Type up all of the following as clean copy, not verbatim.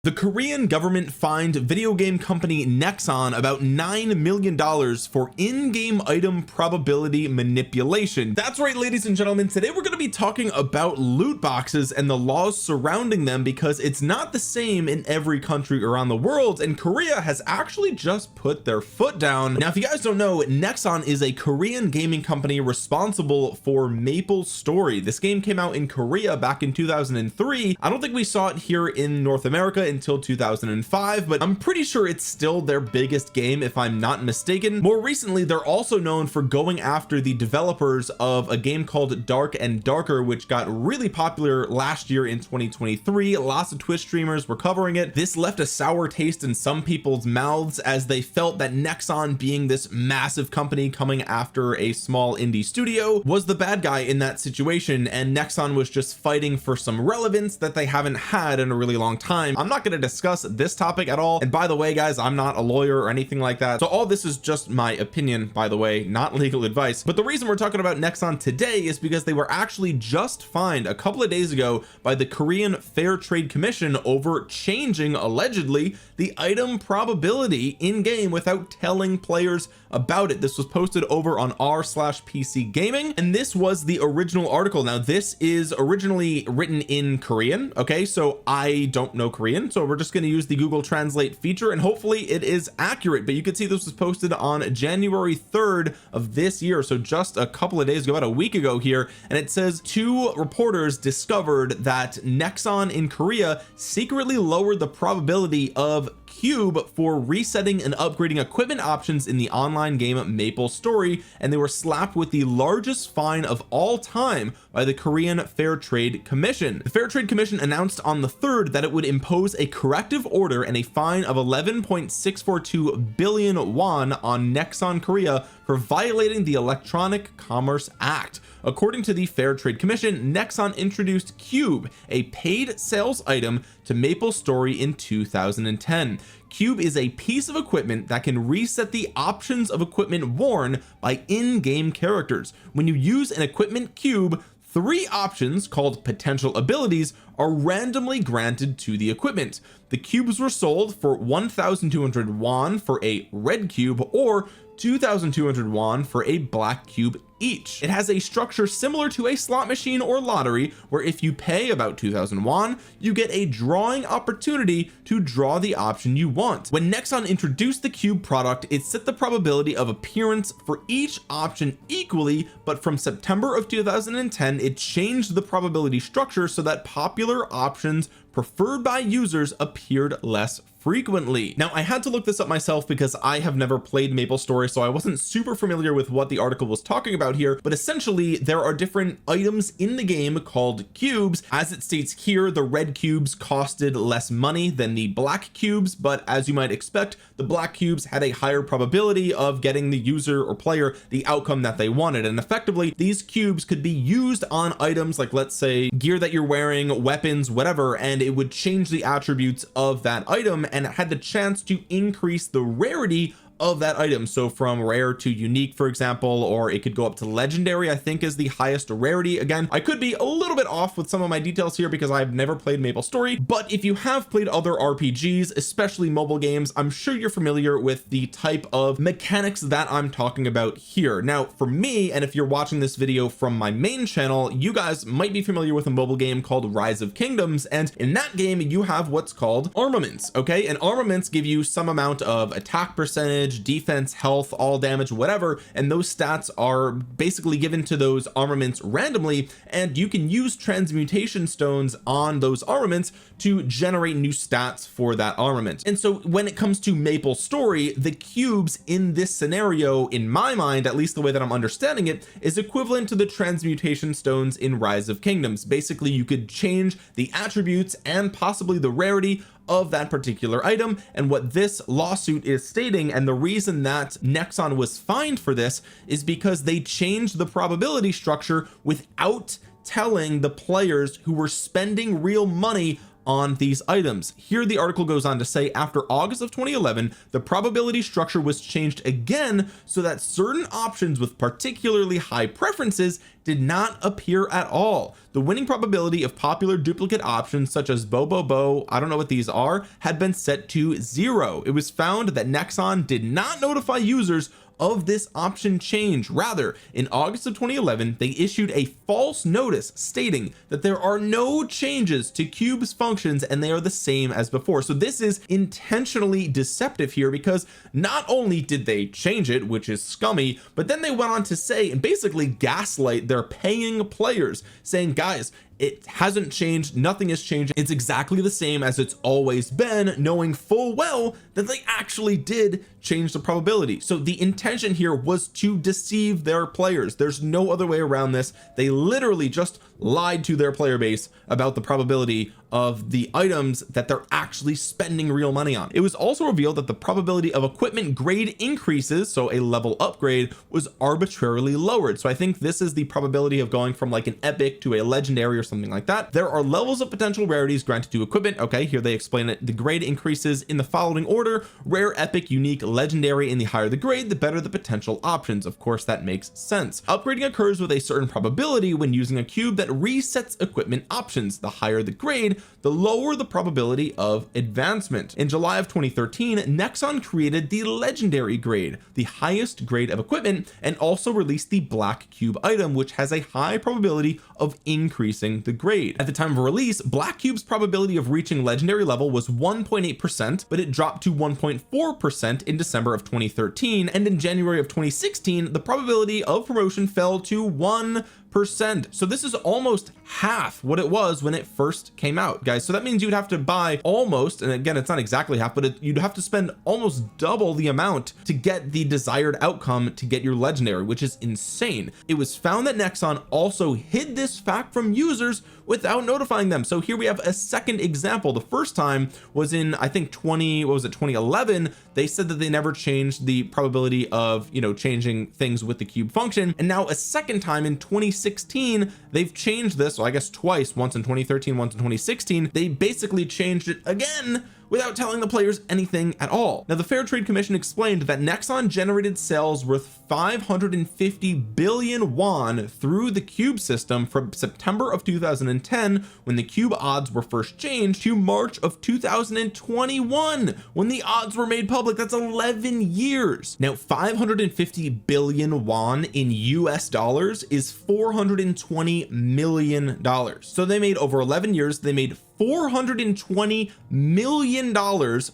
The Korean government fined video game company Nexon about $9 million for in-game item probability manipulation. That's right, ladies and gentlemen, today we're going to be talking about loot boxes and the laws surrounding them, because it's not the same in every country around the world, and Korea has actually just put their foot down. Now, if you guys don't know, Nexon is a Korean gaming company responsible for MapleStory. This game came out in Korea back in 2003. I don't think we saw it here in North America until 2005, but I'm pretty sure it's still their biggest game if I'm not mistaken. More recently, they're also known for going after the developers of a game called Dark and Darker, which got really popular last year in 2023. Lots of Twitch streamers were covering it. This left a sour taste in some people's mouths, as they felt that Nexon, being this massive company coming after a small indie studio, was the bad guy in that situation, and Nexon was just fighting for some relevance that they haven't had in a really long time. I'm not going to discuss this topic at all, and by the way, guys, I'm not a lawyer or anything like that, so all this is just my opinion, by the way, not legal advice. But the reason we're talking about Nexon today is because they were actually just fined a couple of days ago by the Korean Fair Trade Commission over changing, allegedly, the item probability in game without telling players about it. This was posted over on r/PC gaming, and this was the original article. Now, this is originally written in Korean, okay, so I don't know Korean, so we're just going to use the Google Translate feature, and hopefully it is accurate. But you can see this was posted on January 3rd of this year, so just a couple of days ago, about a week ago here, and it says two reporters discovered that Nexon in Korea secretly lowered the probability of cube for resetting and upgrading equipment options in the online game MapleStory, and they were slapped with the largest fine of all time by the Korean Fair Trade Commission. The Fair Trade Commission announced on the 3rd that it would impose a corrective order and a fine of 11.642 billion won on Nexon Korea for violating the Electronic Commerce Act. According to the Fair Trade Commission, Nexon introduced Cube, a paid sales item, to MapleStory in 2010. Cube is a piece of equipment that can reset the options of equipment worn by in-game characters. When you use an equipment cube, 3 options called potential abilities are randomly granted to the equipment. The cubes were sold for 1,200 won for a red cube, or 2,200 won for a black cube each. It has a structure similar to a slot machine or lottery, where if you pay about 2,000 won, you get a drawing opportunity to draw the option you want. When Nexon introduced the cube product, it set the probability of appearance for each option equally, but from September of 2010, it changed the probability structure so that popular options preferred by users appeared less frequently. Now, I had to look this up myself because I have never played MapleStory, so I wasn't super familiar with what the article was talking about here, but essentially there are different items in the game called cubes. As it states here, the red cubes costed less money than the black cubes, but as you might expect, the black cubes had a higher probability of getting the user or player the outcome that they wanted, and effectively these cubes could be used on items like, let's say, gear that you're wearing, weapons, whatever, and it would change the attributes of that item, and it had the chance to increase the rarity of that item. So from rare to unique, for example, or it could go up to legendary, I think is the highest rarity. Again, I could be a little bit off with some of my details here because I've never played MapleStory, but if you have played other RPGs, especially mobile games, I'm sure you're familiar with the type of mechanics that I'm talking about here. Now, for me, and if you're watching this video from my main channel, you guys might be familiar with a mobile game called Rise of Kingdoms, and in that game you have what's called armaments, okay? And armaments give you some amount of attack percentage, defense, health, all damage, whatever, and those stats are basically given to those armaments randomly, and you can use transmutation stones on those armaments to generate new stats for that armament. And so when it comes to MapleStory, the cubes in this scenario, in my mind, at least the way that I'm understanding it, is equivalent to the transmutation stones in Rise of Kingdoms. Basically, you could change the attributes and possibly the rarity of that particular item. And what this lawsuit is stating, and the reason that Nexon was fined for this, is because they changed the probability structure without telling the players who were spending real money on these items. Here the article goes on to say, after August of 2011, the probability structure was changed again so that certain options with particularly high preferences did not appear at all. The winning probability of popular duplicate options such as Bo, I don't know what these are, had been set to 0. It was found that Nexon did not notify users of this option change. Rather, in August of 2011, they issued a false notice stating that there are no changes to Cube's functions and they are the same as before. So this is intentionally deceptive here, because not only did they change it, which is scummy, but then they went on to say and basically gaslight their paying players, saying, guys, it hasn't changed, nothing has changed, it's exactly the same as it's always been, knowing full well that they actually did change the probability. So the intention here was to deceive their players. There's no other way around this. They literally just lied to their player base about the probability of the items that they're actually spending real money on. It was also revealed that the probability of equipment grade increases, so a level upgrade, was arbitrarily lowered. So I think this is the probability of going from like an epic to a legendary or something like that. There are levels of potential rarities granted to equipment. Okay, here they explain it. The grade increases in the following order: rare, epic, unique, legendary, and the higher the grade, the better the potential options. Of course, that makes sense. Upgrading occurs with a certain probability when using a cube that resets equipment options. The higher the grade, the lower the probability of advancement. In July of 2013, Nexon created the legendary grade, the highest grade of equipment, and also released the black cube item, which has a high probability of increasing the grade. At the time of release, black cube's probability of reaching legendary level was 1.8%, but it dropped to 1.4% in December of 2013, and in January of 2016 the probability of promotion fell to 1%. So this is almost half what it was when it first came out, guys. So that means you'd have to buy almost, and again, it's not exactly half, but you'd have to spend almost double the amount to get the desired outcome to get your legendary, which is insane. It was found that Nexon also hid this fact from users without notifying them. So here we have a second example. The first time was in, I think 2011. They said that they never changed the probability of, you know, changing things with the cube function, and now a second time in 2016 they've changed this. So I guess twice, once in 2013, once in 2016, they basically changed it again without telling the players anything at all. Now the Fair Trade Commission explained that Nexon generated sales worth 550 billion won through the cube system from September of 2010, when the cube odds were first changed, to March of 2021 when the odds were made public. That's 11 years. Now 550 billion won in US dollars is $420 million. So they made, over 11 years, they made $420 million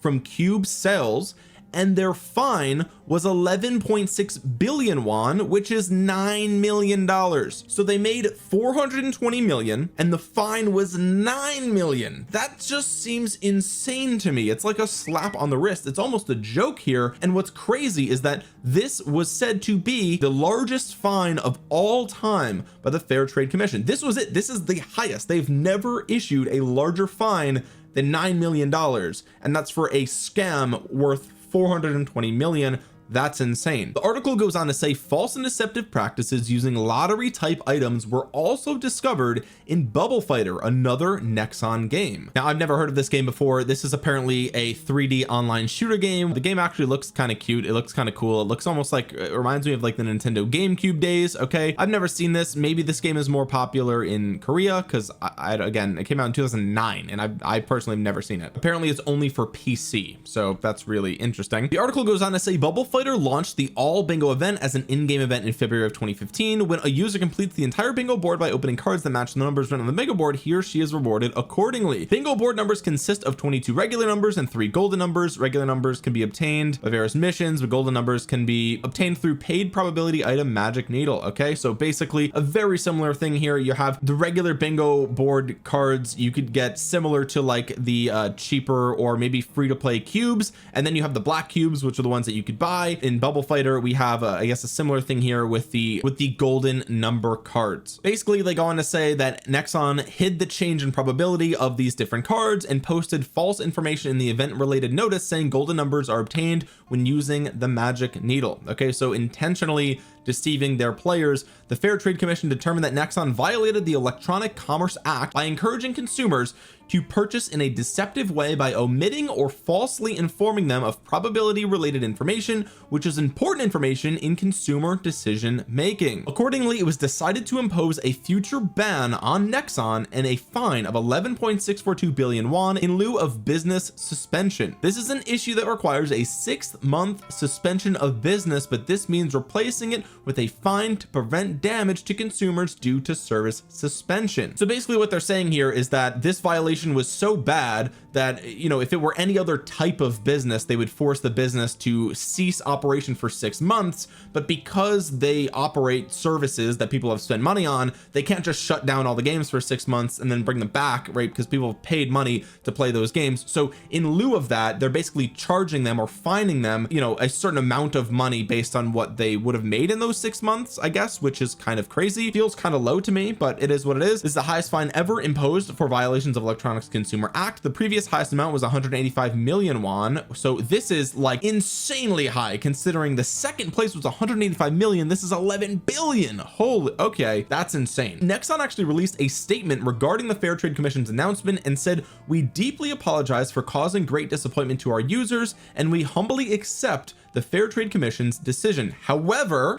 from cube sales, and their fine was 11.6 billion won, which is $9 million. So they made 420 million and the fine was 9 million. That just seems insane to me. It's like a slap on the wrist. It's almost a joke here. And what's crazy is that this was said to be the largest fine of all time by the Fair Trade Commission. This was it. This is the highest. They've never issued a larger fine than $9 million, and that's for a scam worth 420 million. That's insane. The article goes on to say false and deceptive practices using lottery type items were also discovered in Bubble Fighter, another Nexon game. Now I've never heard of this game before. This is apparently a 3D online shooter game. The game actually looks kind of cute. It looks kind of cool. It looks almost like, it reminds me of like the Nintendo GameCube days. Okay, I've never seen this. Maybe this game is more popular in Korea, because again, it came out in 2009 and I personally have never seen it. Apparently it's only for PC, so that's really interesting. The article goes on to say Bubble Fighter launched the all bingo event as an in-game event in February of 2015. When a user completes the entire bingo board by opening cards that match the numbers written on the bingo board, he or she is rewarded accordingly. Bingo board numbers consist of 22 regular numbers and 3 golden numbers. Regular numbers can be obtained by various missions, but golden numbers can be obtained through paid probability item magic needle. Okay, so basically a very similar thing here. You have the regular bingo board cards you could get, similar to like the cheaper or maybe free to play cubes, and then you have the black cubes, which are the ones that you could buy. In Bubble Fighter we have I guess a similar thing here with the golden number cards. Basically they go on to say that Nexon hid the change in probability of these different cards and posted false information in the event related notice saying golden numbers are obtained when using the magic needle. Okay, so intentionally deceiving their players. The Fair Trade Commission determined that Nexon violated the Electronic Commerce Act by encouraging consumers to purchase in a deceptive way by omitting or falsely informing them of probability related information, which is important information in consumer decision making. Accordingly, it was decided to impose a future ban on Nexon and a fine of 11.642 billion won in lieu of business suspension. This is an issue that requires a 6-month suspension of business, but this means replacing it with a fine to prevent damage to consumers due to service suspension. So basically what they're saying here is that this violation was so bad that, you know, if it were any other type of business, they would force the business to cease operation for 6 months, but because they operate services that people have spent money on, they can't just shut down all the games for 6 months and then bring them back, right? Because people have paid money to play those games. So in lieu of that, they're basically charging them or fining them, you know, a certain amount of money based on what they would have made in those 6 months, I guess, which is kind of crazy. Feels kind of low to me, but it is what it is. This is the highest fine ever imposed for violations of Electronics Consumer Act. The previous highest amount was 185 million won, so this is like insanely high considering the second place was 185 million. This is 11 billion. Holy, okay, that's insane. Nexon actually released a statement regarding the Fair Trade Commission's announcement and said, "We deeply apologize for causing great disappointment to our users, and we humbly accept the Fair Trade Commission's decision." However,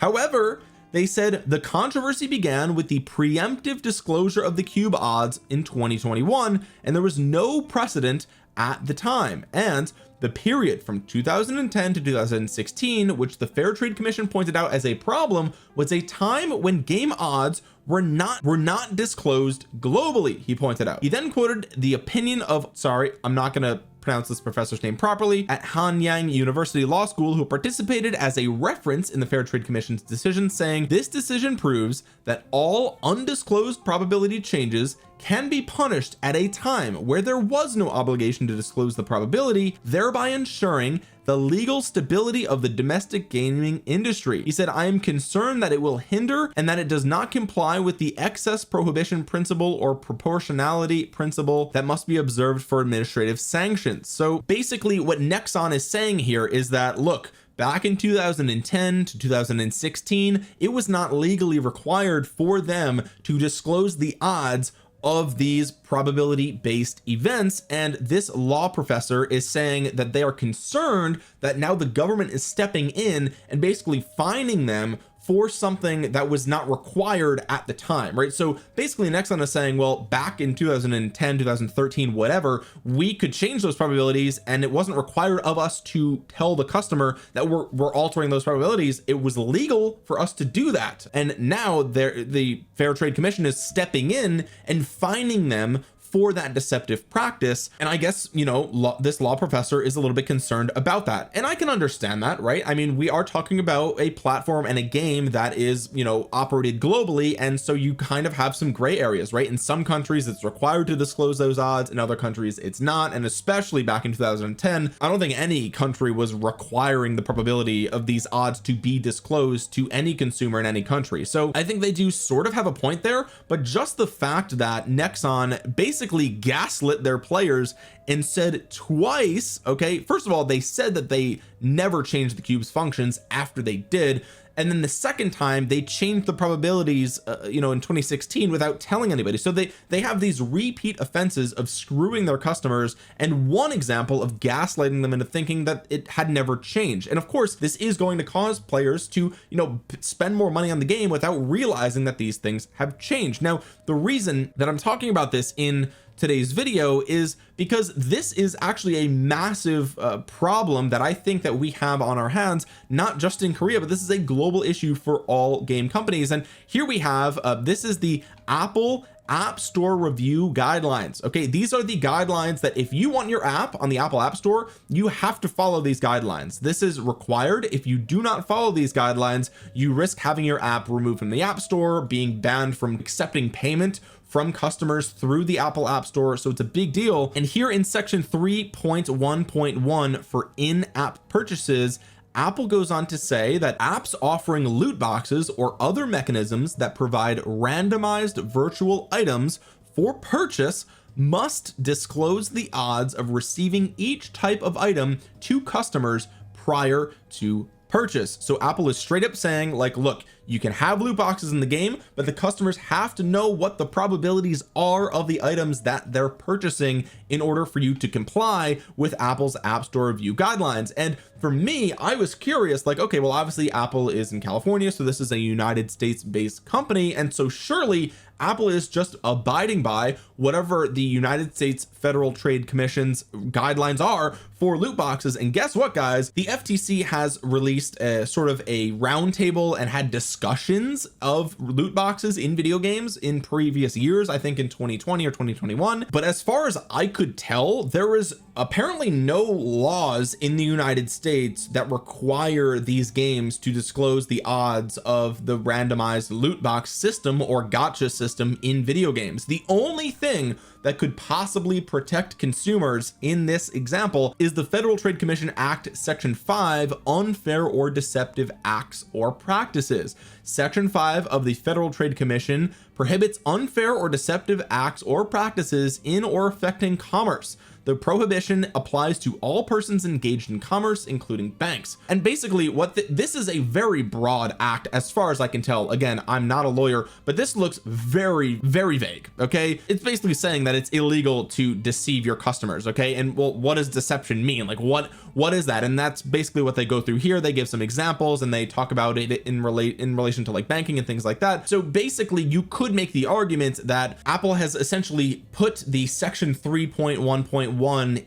they said the controversy began with the preemptive disclosure of the cube odds in 2021, and there was no precedent at the time, and the period from 2010 to 2016, which the Fair Trade Commission pointed out as a problem, was a time when game odds were not disclosed globally, he pointed out. He then quoted the opinion of, sorry, I'm not gonna pronounce this professor's name properly, at Hanyang University Law School, who participated as a reference in the Fair Trade Commission's decision, saying, "This decision proves that all undisclosed probability changes can be punished at a time where there was no obligation to disclose the probability, thereby ensuring the legal stability of the domestic gaming industry." He said, "I am concerned that it will hinder and that it does not comply with the excess prohibition principle or proportionality principle that must be observed for administrative sanctions." So basically what Nexon is saying here is that, look, back in 2010 to 2016, it was not legally required for them to disclose the odds of these probability based events, and this law professor is saying that they are concerned that now the government is stepping in and basically fining them for something that was not required at the time, right? So basically Nexon is saying, well, back in 2010, 2013, whatever, we could change those probabilities and it wasn't required of us to tell the customer that we're altering those probabilities. It was legal for us to do that, and now the Fair Trade Commission is stepping in and fining them for that deceptive practice. And I guess, you know, this law professor is a little bit concerned about that, and I can understand that, right? I mean, we are talking about a platform and a game that is, you know, operated globally, and so you kind of have some gray areas, right? In some countries it's required to disclose those odds, in other countries it's not, and especially back in 2010, I don't think any country was requiring the probability of these odds to be disclosed to any consumer in any country. So I think they do sort of have a point there, but just the fact that Nexon basically gaslit their players and said twice, okay, first of all, they said that they never changed the cube's functions after they did, and then the second time they changed the probabilities, you know, in 2016 without telling anybody. So they have these repeat offenses of screwing their customers, and one example of gaslighting them into thinking that it had never changed. And of course this is going to cause players to, you know, spend more money on the game without realizing that these things have changed. Now the reason that I'm talking about this in today's video is because this is actually a massive problem that I think that we have on our hands, not just in Korea, but this is a global issue for all game companies. And here we have this is the Apple App Store review guidelines. Okay, these are the guidelines that if you want your app on the Apple App Store, you have to follow these guidelines. This is required. If you do not follow these guidelines, you risk having your app removed from the App Store, being banned from accepting payment from customers through the Apple App Store. So it's a big deal. And here in section 3.1.1 for in-app purchases, Apple goes on to say that apps offering loot boxes or other mechanisms that provide randomized virtual items for purchase must disclose the odds of receiving each type of item to customers prior to purchase. So Apple is straight up saying like, look, you can have loot boxes in the game, but the customers have to know what the probabilities are of the items that they're purchasing in order for you to comply with Apple's App Store review guidelines. And for me, I was curious, like, okay, well, obviously Apple is in California, so this is a United States based company, and so surely Apple is just abiding by whatever the United States Federal Trade Commission's guidelines are for loot boxes. And guess what, guys, the FTC has released a sort of a roundtable and had discussions of loot boxes in video games in previous years, I think in 2020 or 2021. But as far as I could tell, there is apparently no laws in the United States that require these games to disclose the odds of the randomized loot box system or gotcha system in video games. The only thing that could possibly protect consumers in this example is the Federal Trade Commission Act Section 5, unfair or deceptive acts or practices. Section 5 of the Federal Trade Commission prohibits unfair or deceptive acts or practices in or affecting commerce. The prohibition applies to all persons engaged in commerce, including banks. And basically what this is a very broad act as far as I can tell. Again, I'm not a lawyer, but this looks very, very vague. Okay, it's basically saying that it's illegal to deceive your customers. Okay, and well, what does deception mean? Like what is that? And that's basically what they go through here. They give some examples and they talk about it in relation to like banking and things like that. So basically you could make the argument that Apple has essentially put the section 3.1.1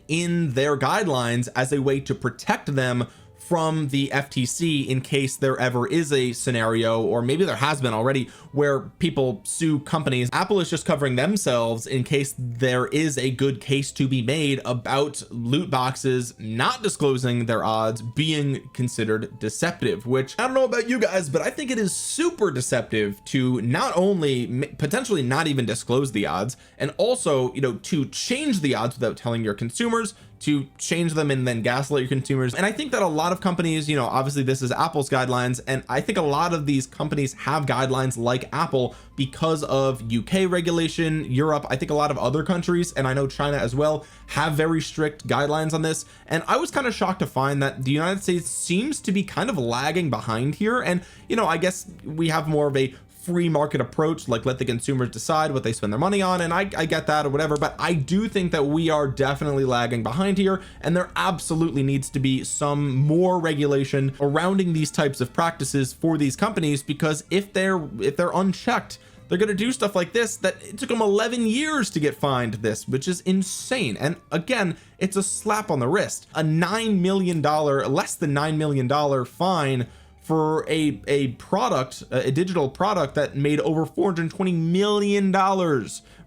in their guidelines as a way to protect them from the FTC in case there ever is a scenario, or maybe there has been already, where people sue companies. Apple is just covering themselves in case there is a good case to be made about loot boxes not disclosing their odds being considered deceptive, which I don't know about you guys, but I think it is super deceptive to not only potentially not even disclose the odds, and also, you know, to change the odds without telling your consumers, to change them and then gaslight your consumers. And I think that a lot of companies, you know, obviously this is Apple's guidelines, and I think a lot of these companies have guidelines like Apple because of UK regulation, Europe, I think a lot of other countries, and I know China as well, have very strict guidelines on this. And I was kind of shocked to find that the United States seems to be kind of lagging behind here. And, you know, I guess we have more of a free market approach, like let the consumers decide what they spend their money on, and I get that or whatever, but I do think that we are definitely lagging behind here, and there absolutely needs to be some more regulation surrounding these types of practices for these companies, because if they're unchecked, they're going to do stuff like this that it took them 11 years to get fined this, which is insane. And again, it's a slap on the wrist. A $9 million, less than $9 million fine for a product, a digital product that made over $420 million.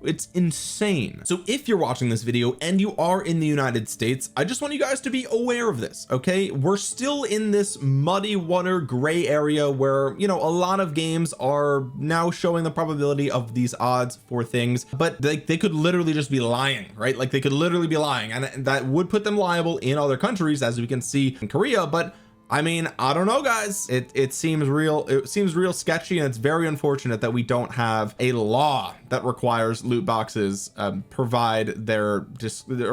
It's insane. So if you're watching this video and you are in the United States, I just want you guys to be aware of this. Okay, we're still in this muddy water gray area where, you know, a lot of games are now showing the probability of these odds for things, but they could literally just be lying, right? Like they could literally be lying, and that would put them liable in other countries, as we can see in Korea. But I mean, I don't know, guys, it seems real sketchy, and it's very unfortunate that we don't have a law that requires loot boxes provide or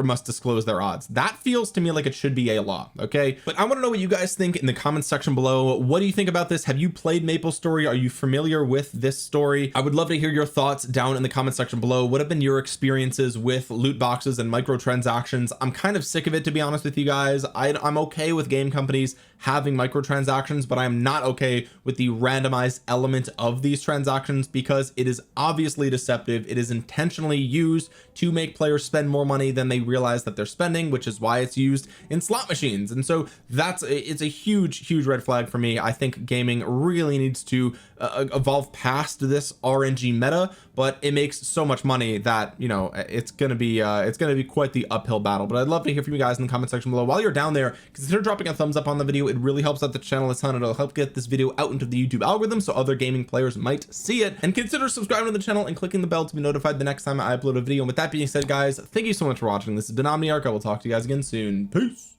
must disclose their odds. That feels to me like it should be a law. Okay, but I want to know what you guys think in the comments section below. What do you think about this? Have you played MapleStory? Are you familiar with this story? I would love to hear your thoughts down in the comment section below. What have been your experiences with loot boxes and microtransactions? I'm kind of sick of it, to be honest with you guys. I'm okay with game companies having microtransactions, but I'm not okay with the randomized element of these transactions, because it is obviously deceptive. It is intentionally used to make players spend more money than they realize that they're spending, which is why it's used in slot machines. And so it's a huge red flag for me. I think gaming really needs to evolve past this RNG meta, but it makes so much money that, you know, it's gonna be quite the uphill battle. But I'd love to hear from you guys in the comment section below. While you're down there, consider dropping a thumbs up on the video. It really helps out the channel a ton. It'll help get this video out into the YouTube algorithm so other gaming players might see it, and consider subscribing to the channel and clicking the bell to be notified the next time I upload a video. And with that being said, guys, thank you so much for watching. This has been Omniarch. I will talk to you guys again soon. Peace.